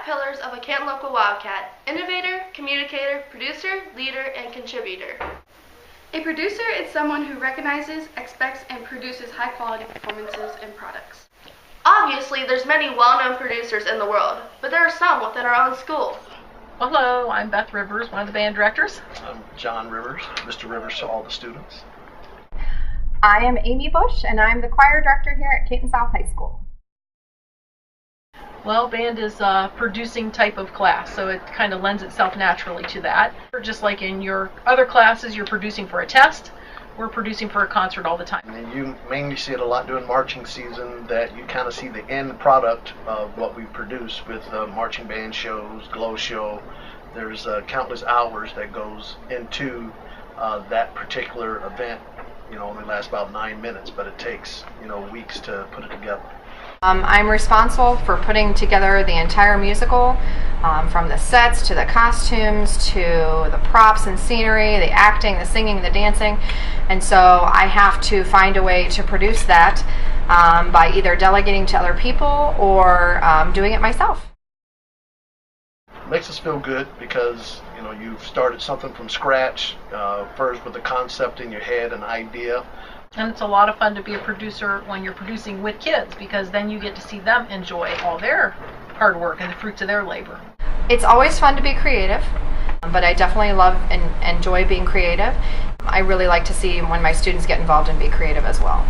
5 pillars of a Canton Local Wildcat: innovator, communicator, producer, leader, and contributor. A producer is someone who recognizes, expects, and produces high-quality performances and products. Obviously, there's many well-known producers in the world, but there are some within our own school. Hello, I'm Beth Rivers, one of the band directors. I'm John Rivers, Mr. Rivers to all the students. I am Amy Bush, and I'm the choir director here at Canton South High School. Well, band is a producing type of class, so it kind of lends itself naturally to that. Just like in your other classes, you're producing for a test, we're producing for a concert all the time. And you mainly see it a lot during marching season, that you kind of see the end product of what we produce with marching band shows, glow show. There's countless hours that goes into that particular event. Only lasts about 9 minutes, but it takes weeks to put it together. I'm responsible for putting together the entire musical, from the sets to the costumes to the props and scenery, the acting, the singing, the dancing, and so I have to find a way to produce that by either delegating to other people or doing it myself. It makes us feel good because you've started something from scratch, first with the concept in your head, an idea. And it's a lot of fun to be a producer when you're producing with kids, because then you get to see them enjoy all their hard work and the fruits of their labor. It's always fun to be creative, but I definitely love and enjoy being creative. I really like to see when my students get involved and be creative as well.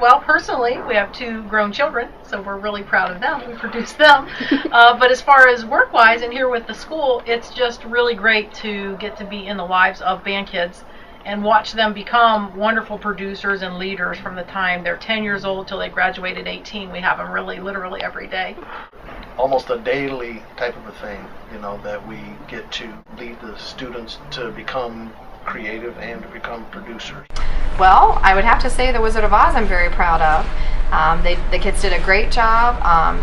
Well, personally, we have 2 grown children, so we're really proud of them. We produce them. But as far as work-wise and here with the school, it's just really great to get to be in the lives of band kids and watch them become wonderful producers and leaders from the time they're 10 years old till they graduate at 18. We have them really, literally every day. Almost a daily type of a thing, that we get to lead the students to become creative and to become producers. Well, I would have to say the Wizard of Oz I'm very proud of. The kids did a great job.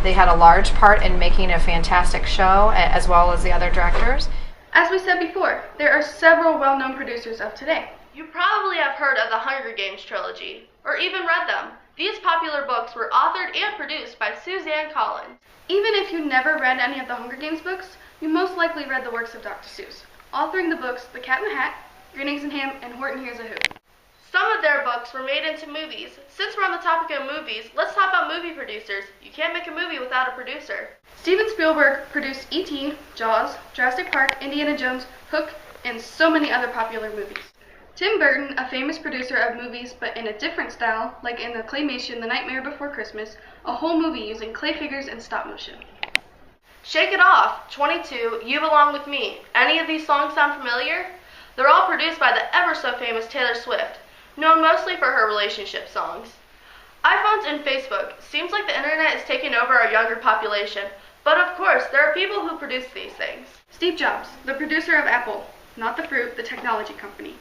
They had a large part in making a fantastic show, as well as the other directors. As we said before, there are several well-known producers of today. You probably have heard of the Hunger Games trilogy, or even read them. These popular books were authored and produced by Suzanne Collins. Even if you never read any of the Hunger Games books, you most likely read the works of Dr. Seuss, authoring the books The Cat in the Hat, Green Eggs and Ham, and Horton Hears a Who. Some of their books were made into movies. Since we're on the topic of movies, let's talk about movie producers. You can't make a movie without a producer. Steven Spielberg produced E.T., Jaws, Jurassic Park, Indiana Jones, Hook, and so many other popular movies. Tim Burton, a famous producer of movies but in a different style, like in the claymation The Nightmare Before Christmas, a whole movie using clay figures and stop motion. Shake It Off, 22, You Belong With Me. Any of these songs sound familiar? They're all produced by the ever-so-famous Taylor Swift, known mostly for her relationship songs. iPhones and Facebook. Seems like the internet is taking over our younger population, but of course, there are people who produce these things. Steve Jobs, the producer of Apple, not the fruit, the technology company.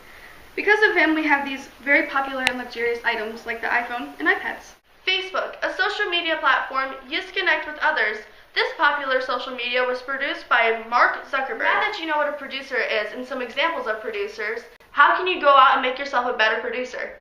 Because of him, we have these very popular and luxurious items like the iPhone and iPads. Facebook, a social media platform used to connect with others. This popular social media was produced by Mark Zuckerberg. Now that you know what a producer is and some examples of producers, how can you go out and make yourself a better producer?